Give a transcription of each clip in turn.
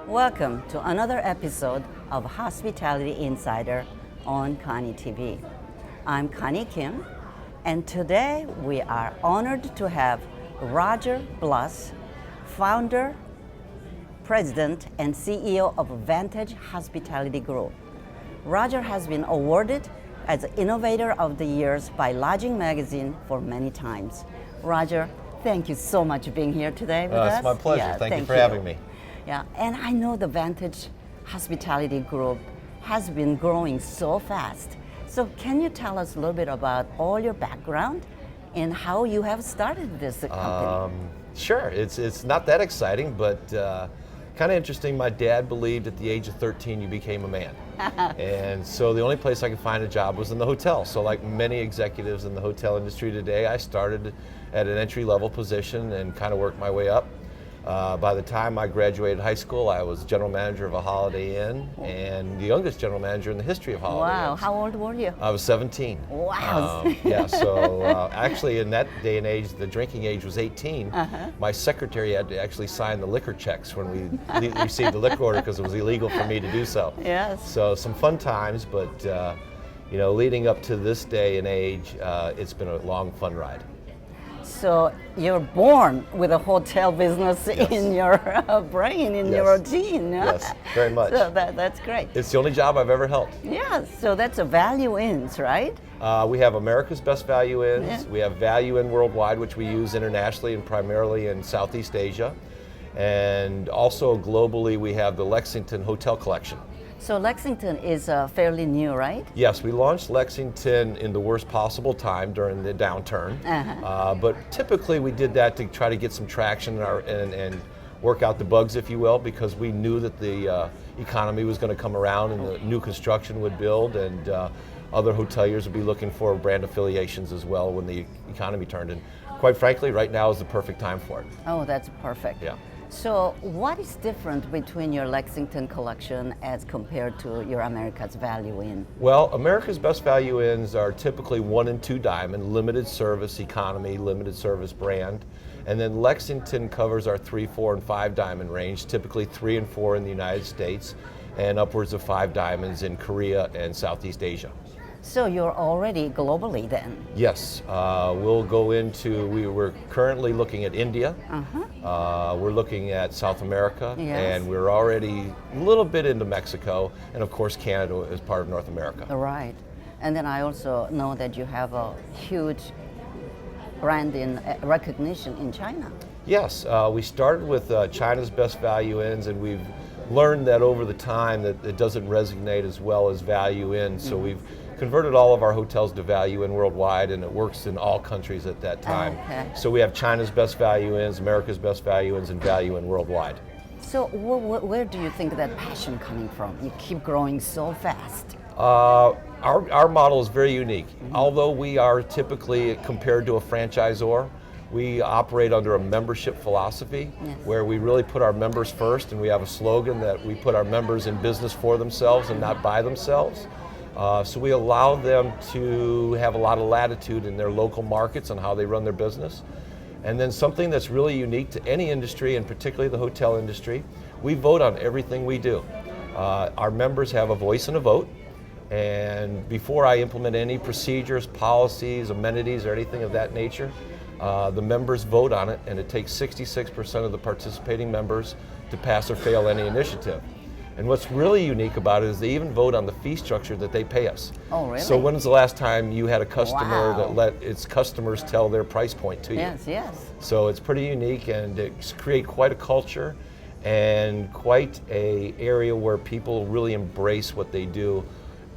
Welcome to another episode of Hospitality Insider on Koni TV. I'm Koni Kim, and today we are honored to have Roger Bloss, founder, president, and CEO of Vantage Hospitality Group. Roger has been awarded as Innovator of the Year by Lodging Magazine for many times. Roger, thank you so much for being here today with us. It's my pleasure. Yeah, thank you for having me. Yeah, and I know the Vantage Hospitality Group has been growing so fast. So can you tell us a little bit about all your background and how you have started this company? Sure, it's not that exciting, but kind of interesting. My dad believed at the age of 13 you became a man. And so the only place I could find a job was in the hotel. So like many executives in the hotel industry today, I started at an entry-level position and kind of worked my way up. By the time I graduated high school, I was general manager of a Holiday Inn and the youngest general manager in the history of Holiday Inns. Wow, how old were you? I was 17. Wow. Yeah, so actually in that day and age, the drinking age was 18. My secretary had to actually sign the liquor checks when we received the liquor order because it was illegal for me to do so. Yes. So some fun times, but leading up to this day and age, it's been a long, fun ride. So you're born with a hotel business in your brain, in your routine. Yes, very much. So that's great. It's the only job I've ever held. Yeah, so that's a value inns, right? We have America's Best Value Inns. Yeah. We have Value Inn Worldwide, which we use internationally and primarily in Southeast Asia. And also globally, we have the Lexington Hotel Collection. So Lexington is fairly new, right? Yes, we launched Lexington in the worst possible time during the downturn. But typically we did that to try to get some traction and work out the bugs, if you will, because we knew that the economy was going to come around and the new construction would build, and other hoteliers would be looking for brand affiliations as well when the economy turned. And quite frankly, right now is the perfect time for it. Oh, that's perfect. Yeah. So what is different between your Lexington collection as compared to your America's Value Inn? Well, America's Best Value Inns are typically 1 and 2 diamond, limited service economy, limited service brand. And then Lexington covers our 3, 4, and 5 diamond range, typically 3 and 4 in the United States and upwards of 5 diamonds in Korea and Southeast Asia. So you're already globally then? Yes, we'll go into, we're currently looking at India, we're looking at South America, and we're already a little bit into Mexico, and of course Canada is part of North America. Right, and then I also know that you have a huge brand in recognition in China. Yes, we started with China's Best Value Inns, and we've learned that over the time that it doesn't resonate as well as Value Inn, so we've converted all of our hotels to Value Inn Worldwide, and it works in all countries at that time. Okay. So we have China's Best Value Inns, America's Best Value Inns, and Value Inn Worldwide. So where do you think that passion coming from? You keep growing so fast. Our model is very unique. Although we are typically compared to a franchisor, we operate under a membership philosophy where we really put our members first, and we have a slogan that we put our members in business for themselves and not by themselves. So we allow them to have a lot of latitude in their local markets on how they run their business. And then something that's really unique to any industry, and particularly the hotel industry, we vote on everything we do. Our members have a voice and a vote. And before I implement any procedures, policies, amenities, or anything of that nature, the members vote on it, and it takes 66% of the participating members to pass or fail any initiative. And what's really unique about it is they even vote on the fee structure that they pay us. Oh, really? So when was the last time you had a customer that let its customers tell their price point to you? Yes, yes. So it's pretty unique, and it's create quite a culture and quite a area where people really embrace what they do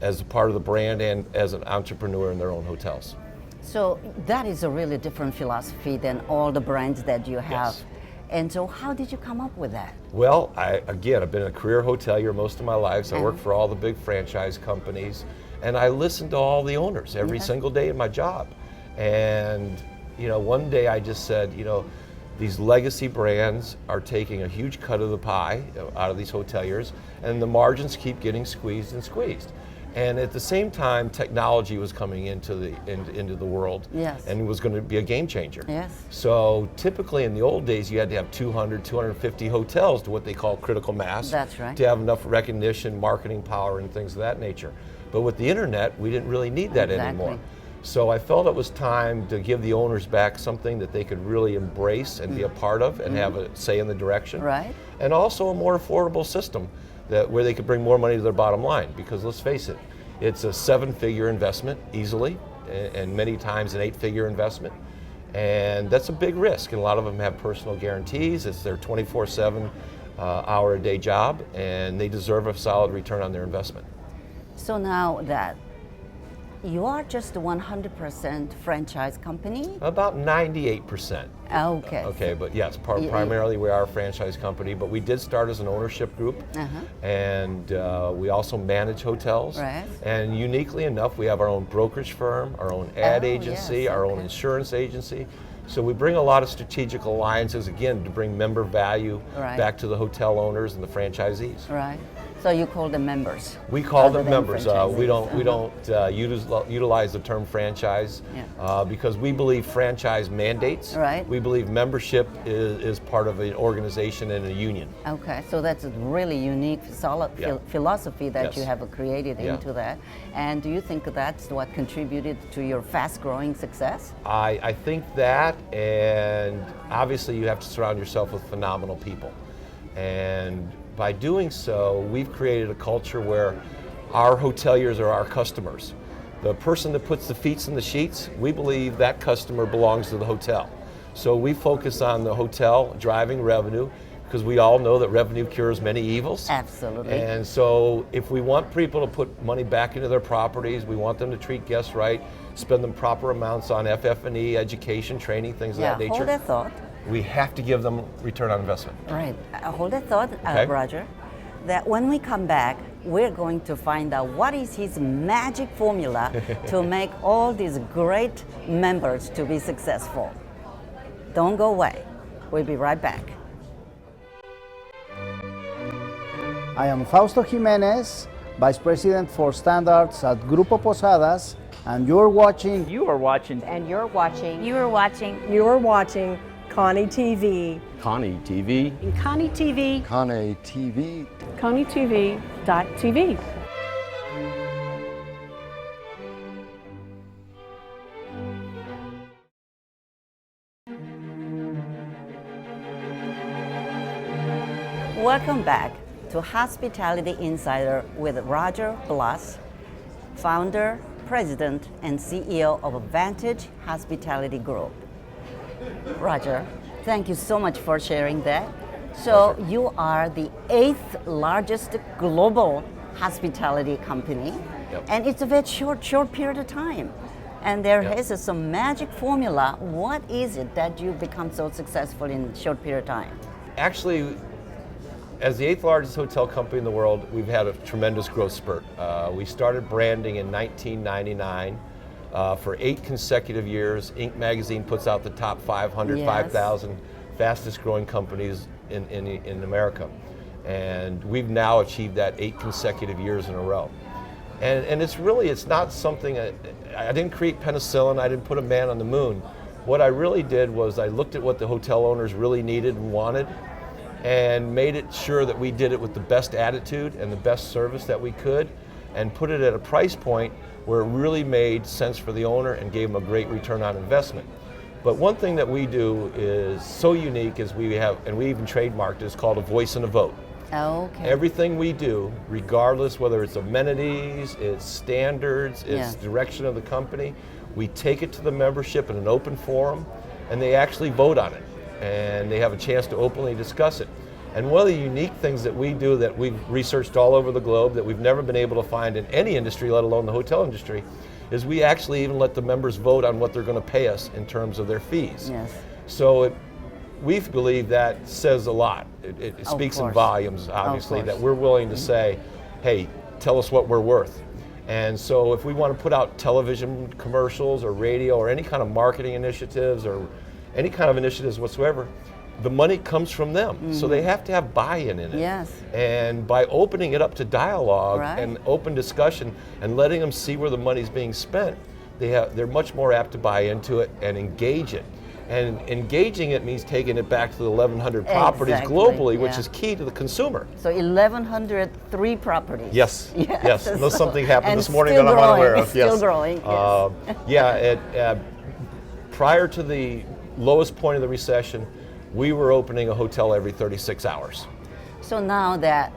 as a part of the brand and as an entrepreneur in their own hotels. So that is a really different philosophy than all the brands that you have. Yes. And so how did you come up with that? Well, I've been a career hotelier most of my life, so I worked for all the big franchise companies, and I listened to all the owners every single day in my job. And, one day I just said, these legacy brands are taking a huge cut of the pie out of these hoteliers, and the margins keep getting squeezed and squeezed. And at the same time, technology was coming into the world, Yes. and it was going to be a game changer. Yes. So typically in the old days, you had to have 200, 250 hotels to what they call critical mass. That's right. To have enough recognition, marketing power, and things of that nature. But with the internet, we didn't really need that anymore. So I felt it was time to give the owners back something that they could really embrace and be a part of and have a say in the direction. Right. And also a more affordable system where they could bring more money to their bottom line. Because let's face it, it's a 7-figure investment easily, and many times an 8-figure investment. And that's a big risk. And a lot of them have personal guarantees. It's their 24/7 hour-a-day job, and they deserve a solid return on their investment. So now that you are just a 100% franchise company? About 98%. Okay. Okay, but yes, primarily we are a franchise company, but we did start as an ownership group, and we also manage hotels. Right. And uniquely enough, we have our own brokerage firm, our own ad agency, yes, our own insurance agency. So we bring a lot of strategic alliances, again, to bring member value back to the hotel owners and the franchisees. Right. So you call them members? We call them than members. We franchisees. don't utilize the term franchise because we believe franchise mandates. Right. We believe membership is part of an organization and a union. Okay, so that's a really unique, solid philosophy that you Yes. have created into that. And do you think that's what contributed to your fast-growing success? I think that, and obviously you have to surround yourself with phenomenal people. And by doing so, we've created a culture where our hoteliers are our customers. The person that puts the feet in the sheets, we believe that customer belongs to the hotel. So we focus on the hotel driving revenue, because we all know that revenue cures many evils. Absolutely. And so if we want people to put money back into their properties, we want them to treat guests right, spend the proper amounts on FF&E, education, training, things of that nature. Hold that thought. We have to give them return on investment. Right. Hold that thought, Okay. Roger. That when we come back, we're going to find out what is his magic formula to make all these great members to be successful. Don't go away. We'll be right back. I am Fausto Jimenez, Vice President for Standards at Grupo Posadas, and you're watching. You are watching. And you're watching. You are watching. You're watching Koni TV. Koni TV. Koni TV. Koni TV. KoniTV.tv. Welcome back to Hospitality Insider with Roger Bloss, founder, president, and CEO of Vantage Hospitality Group. Roger, thank you so much for sharing that. So you are the 8th largest global hospitality company, and it's a very short period of time. And there is some magic formula. What is it that you become so successful in a short period of time? Actually, as the 8th largest hotel company in the world, we've had a tremendous growth spurt. We started branding in 1999. For 8 consecutive years, Inc. magazine puts out the top 500, 5,000 fastest growing companies in America. And we've now achieved that 8 consecutive years in a row. And it's not something, I didn't create penicillin, I didn't put a man on the moon. What I really did was I looked at what the hotel owners really needed and wanted, and made it sure that we did it with the best attitude and the best service that we could, and put it at a price point where it really made sense for the owner and gave them a great return on investment. But one thing that we do is so unique is we have, and we even trademarked it, is called a voice and a vote. Okay. Everything we do, regardless whether it's amenities, it's standards, it's direction of the company, we take it to the membership in an open forum, and they actually vote on it. And they have a chance to openly discuss it. And one of the unique things that we do that we've researched all over the globe that we've never been able to find in any industry, let alone the hotel industry, is we actually even let the members vote on what they're going to pay us in terms of their fees. Yes. So we believe that says a lot. It speaks in volumes, obviously, that we're willing to say, hey, tell us what we're worth. And so if we want to put out television commercials or radio or any kind of marketing initiatives or any kind of initiatives whatsoever, the money comes from them. So they have to have buy-in in it. Yes. And by opening it up to dialogue Right. and open discussion and letting them see where the money's being spent, they're much more apt to buy into it and engage it. And engaging it means taking it back to the 1,100 properties Exactly, globally, which yeah. is key to the consumer. So 1,103 properties. Yes, Yes. yes. Unless something happened And this morning still that I'm growing, unaware of. still Yes. growing, yes. Yeah, prior to the lowest point of the recession, we were opening a hotel every 36 hours. So now that,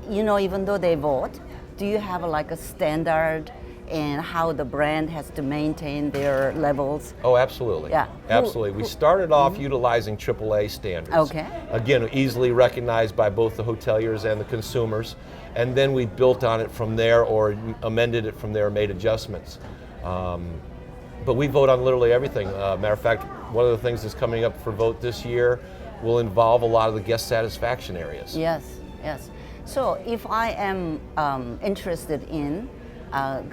even though they vote, do you have like a standard in how the brand has to maintain their levels? Oh, absolutely. Yeah. Absolutely. We started off utilizing AAA standards. Okay. Again, easily recognized by both the hoteliers and the consumers. And then we built on it from there or amended it from there, made adjustments. But we vote on literally everything. Matter of fact, one of the things that's coming up for vote this year will involve a lot of the guest satisfaction areas. Yes, yes. So if I am interested in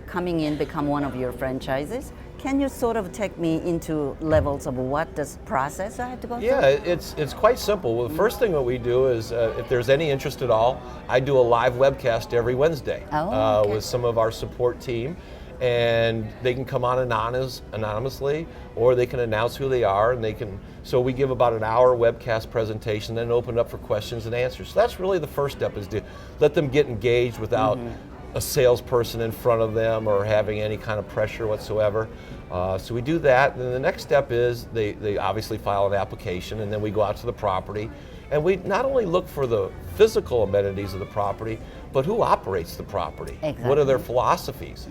coming in, become one of your franchises, can you sort of take me into levels of what this process I have to go through? Yeah, it's quite simple. Well, the first thing that we do is, if there's any interest at all, I do a live webcast every Wednesday Okay. with some of our support team, and they can come on anonymously, or they can announce who they are, and they can. So we give about an hour webcast presentation, then open it up for questions and answers. So that's really the first step, is to let them get engaged without a salesperson in front of them or having any kind of pressure whatsoever. So we do that, and then the next step is they obviously file an application, and then we go out to the property, and we not only look for the physical amenities of the property, but who operates the property. Exactly. What are their philosophies?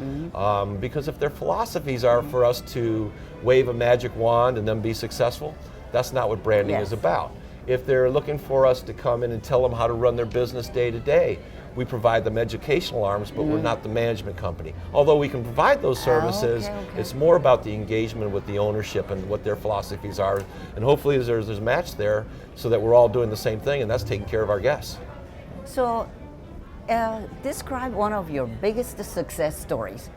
Because if their philosophies are for us to wave a magic wand and then be successful, that's not what branding Yes. is about. If they're looking for us to come in and tell them how to run their business day to day, we provide them educational arms, but we're not the management company. Although we can provide those services, okay. it's more about the engagement with the ownership and what their philosophies are. And hopefully there's a match there so that we're all doing the same thing, and that's taking care of our guests. So describe one of your biggest success stories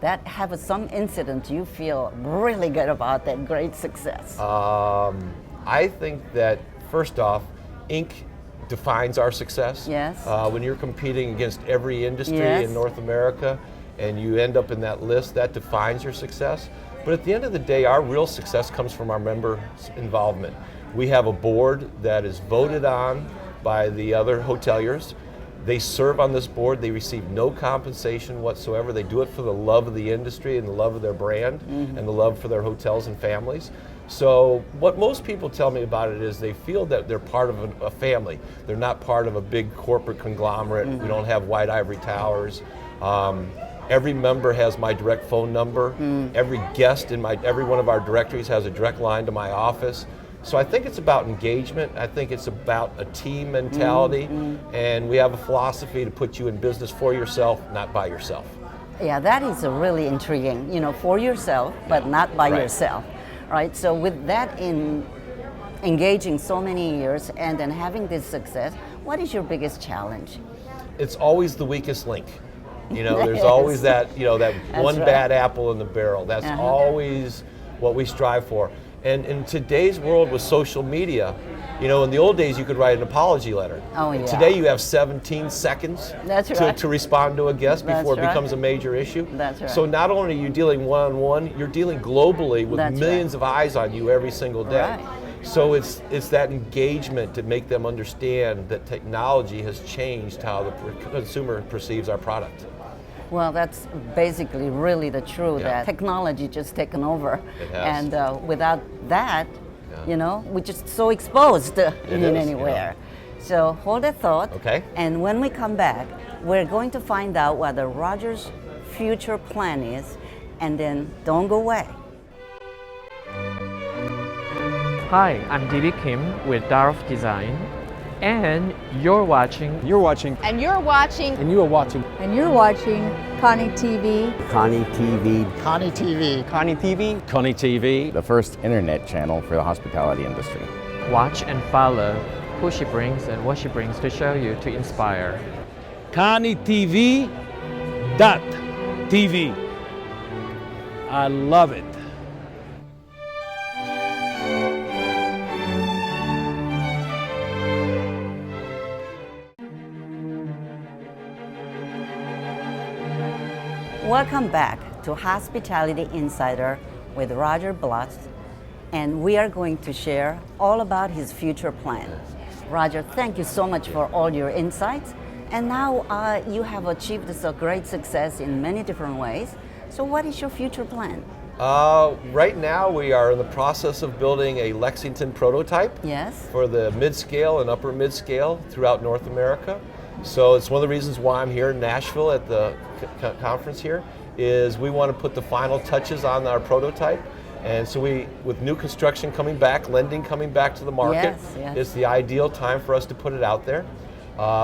that have some incident you feel really good about that great success. I think that first off, ink defines our success. Yes. When you're competing against every industry Yes. in North America and you end up in that list, that defines your success. But at the end of the day, our real success comes from our members' involvement. We have a board that is voted on by the other hoteliers. They serve on this board. They receive no compensation whatsoever. They do it for the love of the industry and the love of their brand and the love for their hotels and families. So what most people tell me about it is they feel that they're part of a family. They're not part of a big corporate conglomerate. We don't have white ivory towers. Every member has my direct phone number. Every guest in every one of our directories has a direct line to my office. So I think it's about engagement. I think it's about a team mentality, and we have a philosophy to put you in business for yourself, not by yourself. Yeah, that is really intriguing. For yourself, but not by Right. yourself, right? So with that in engaging so many years and then having this success, what is your biggest challenge? It's always the weakest link. There's Yes. always that, that That's one right. bad apple in the barrel. That's always what we strive for. And in today's world with social media, in the old days you could write an apology letter. Oh, yeah. Today you have 17 seconds That's to, right. to respond to a guest That's before it right. becomes a major issue. That's right. So not only are you dealing one-on-one, you're dealing globally with That's millions of eyes on you every single day. Right. So it's that engagement to make them understand that technology has changed how the consumer perceives our product. Well, that's basically really the truth, Yeah. that technology just taken over. It has. And without that, Yeah. we're just so exposed is, anywhere. So hold that thought. Okay. And when we come back, we're going to find out what the Rogers' future plan is, and then don't go away. Hi, I'm David Kim with Darf Design, and you're watching And you're watching And you're watching And you are watching And you're watching Koni TV. Koni TV. Koni TV. Koni TV. Koni TV. The first internet channel for the hospitality industry. Watch and follow who she brings and what she brings to show you to inspire. KoniTV.tv. I love it. Welcome back to Hospitality Insider with Roger Bloss, and we are going to share all about his future plan. Roger, thank you so much for all your insights. And now you have achieved a great success in many different ways. So what is your future plan? Right now we are in the process of building a Lexington prototype for the mid-scale and upper mid-scale throughout North America. So it's one of the reasons why I'm here in Nashville at the conference here, is we want to put the final touches on our prototype. And so with new construction coming back, lending coming back to the market, it's the ideal time for us to put it out there.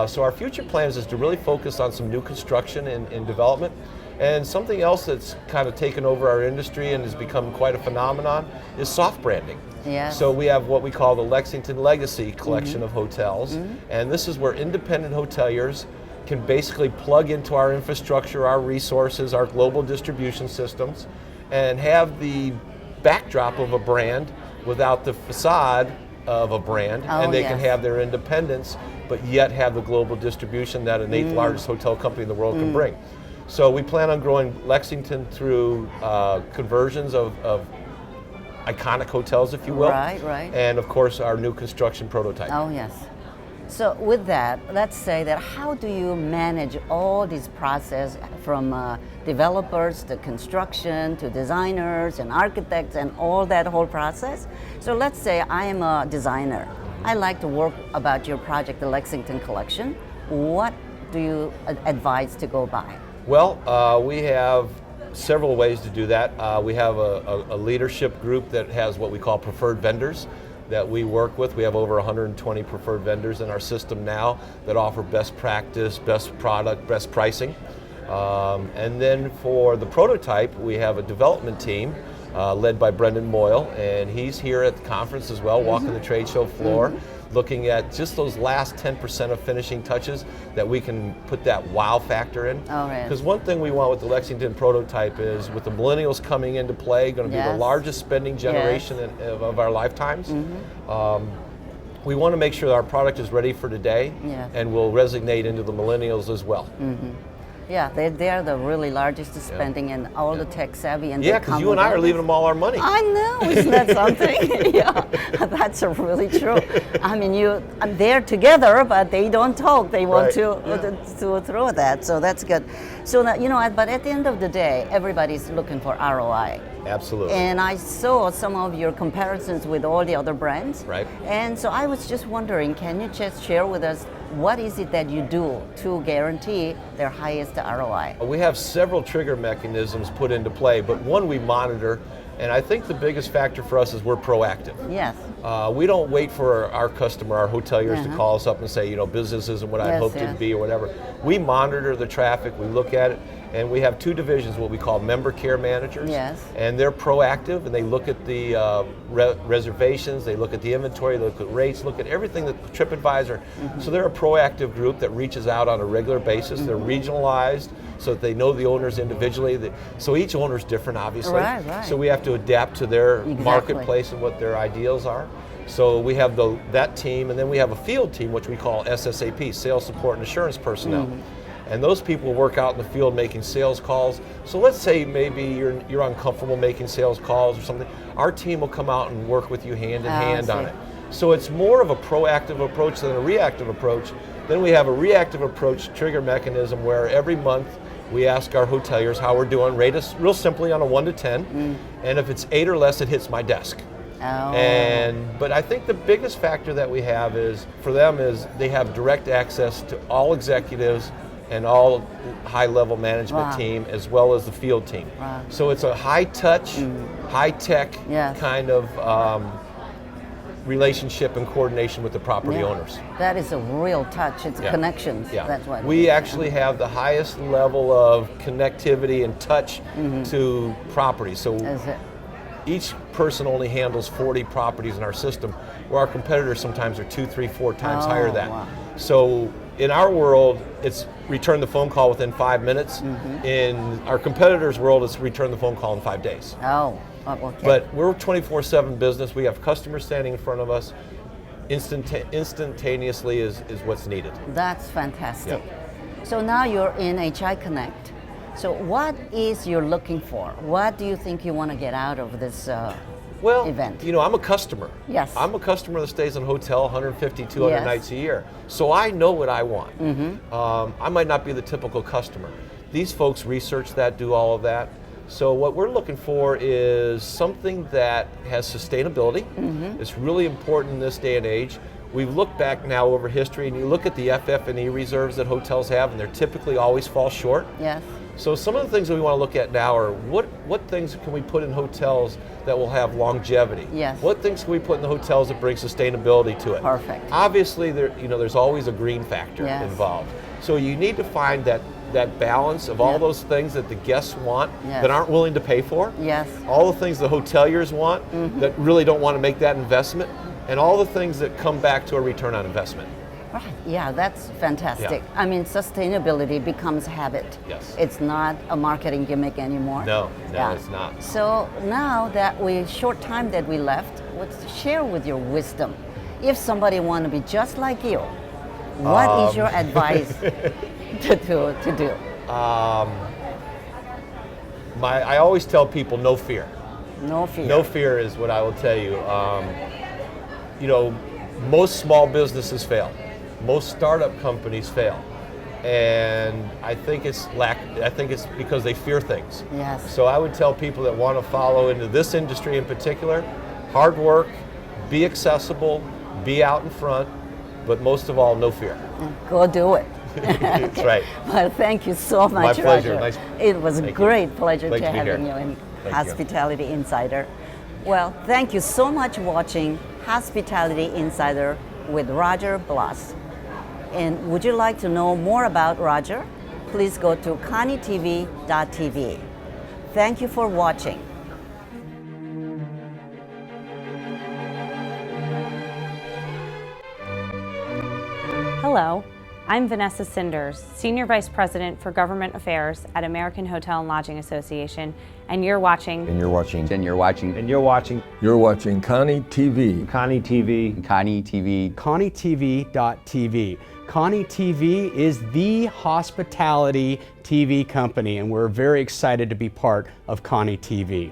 So our future plans is to really focus on some new construction and development. And something else that's kind of taken over our industry and has become quite a phenomenon is soft branding. So we have what we call the Lexington Legacy collection of hotels. And this is where independent hoteliers can basically plug into our infrastructure, our resources, our global distribution systems, and have the backdrop of a brand without the facade of a brand. And they can have their independence, but yet have the global distribution that an 8th largest hotel company in the world can bring. So we plan on growing Lexington through conversions of iconic hotels, if you will. And of course, our new construction prototype. So with that, let's say that how do you manage all this process from developers to construction to designers and architects and all that whole process? So let's say I am a designer. I like to work about your project, the Lexington Collection. What do you advise to go by? Well, we have several ways to do that. We have a leadership group that has what we call preferred vendors that we work with. We have over 120 preferred vendors in our system now that offer best practice, best product, best pricing. And then for the prototype, we have a development team led by Brendan Moyle, and he's here at the conference as well, walking the trade show floor, looking at just those last 10% of finishing touches that we can put that wow factor in. Because one thing we want with the Lexington prototype is, with the millennials coming into play, going to be the largest spending generation of our lifetimes, we want to make sure that our product is ready for today and will resonate into the millennials as well. Yeah, they are the really largest spending and all the tech savvy. And because you and I are leaving them all our money. I know, isn't that something? That's really true. I mean, they're together, but they don't talk. They want to throw that, so that's good. So, but at the end of the day, everybody's looking for ROI. Absolutely. And I saw some of your comparisons with all the other brands. And so I was just wondering, can you just share with us what is it that you do to guarantee their highest ROI? We have several trigger mechanisms put into play, but one we monitor, and I think the biggest factor for us is we're proactive. We don't wait for our customer, our hoteliers, to call us up and say, business isn't what I hoped it to be or whatever. We monitor the traffic, we look at it, and we have two divisions, what we call member care managers. And they're proactive, and they look at the reservations, they look at the inventory, they look at rates, look at everything that TripAdvisor. So they're a proactive group that reaches out on a regular basis. They're regionalized so that they know the owners individually. So each owner's different, obviously. So we have to adapt to their marketplace and what their ideals are. So we have that team, and then we have a field team, which we call SSAP, Sales Support and Assurance Personnel. And those people work out in the field making sales calls. So let's say maybe you're uncomfortable making sales calls or something. Our team will come out and work with you hand in hand on it. So it's more of a proactive approach than a reactive approach. Then we have a reactive approach trigger mechanism where every month we ask our hoteliers how we're doing, rate us real simply on a 1 to 10. And if it's 8 or less, it hits my desk. But I think the biggest factor that we have is, for them, is they have direct access to all executives and all high-level management team, as well as the field team. So it's a high-touch, high-tech kind of relationship and coordination with the property owners. That is a real touch. It's connections. That's what we actually have the highest level of connectivity and touch to property. So each person only handles 40 properties in our system, where our competitors sometimes are 2, 3, 4 times higher than that. So in our world, it's return the phone call within 5 minutes. In our competitors' world, it's return the phone call in 5 days. But we're a 24/7 business. We have customers standing in front of us. Instantaneously is what's needed. That's fantastic. So now you're in HI Connect. So what is you're looking for? What do you think you want to get out of this Well, event? you know, I'm a customer. Yes. I'm a customer that stays in a hotel 150, 200 Yes. nights a year. So I know what I want. Mm-hmm. I might not be the typical customer. These folks research that, do all of that. So what we're looking for is something that has sustainability. Mm-hmm. It's really important in this day and age. We've looked back now over history, and you look at the FF&E reserves that hotels have, and they're typically always fall short. Yes. So some of the things that we want to look at now are what things can we put in hotels that will have longevity? Yes. What things can we put in the hotels that bring sustainability to it? Perfect. Obviously, there's always a green factor Yes. involved. So you need to find that balance of all Yeah. those things that the guests want Yes. that aren't willing to pay for. Yes. All the things the hoteliers want Mm-hmm. that really don't want to make that investment, and all the things that come back to a return on investment. Right. Yeah, that's fantastic. Yeah. I mean, sustainability becomes habit. Yes. It's not a marketing gimmick anymore. No, Yeah. it's not. So now that short time that we left, let's share with your wisdom. If somebody want to be just like you, what is your advice to do? I always tell people no fear. No fear. No fear is what I will tell you. You know, most small businesses fail. Most startup companies fail. And I think it's because they fear things. Yes. So I would tell people that want to follow into this industry in particular, hard work, be accessible, be out in front, but most of all, no fear. Go do it. That's right. Well, thank you so much, My pleasure. Roger. Nice- it was a Thank you. great pleasure Great to to be having here. you in Thank you. Hospitality Insider. Well, thank you so much for watching Hospitality Insider with Roger Bloss. And would you like to know more about Roger? Please go to conitv.tv. Thank you for watching. Hello, I'm Vanessa Cinders, Senior Vice President for Government Affairs at American Hotel and Lodging Association, and you're watching And you're watching. And you're watching And you're watching You're watching Koni TV. Koni TV. Koni TV. KoniTV.tv. Koni TV is the hospitality TV company, and we're very excited to be part of Koni TV.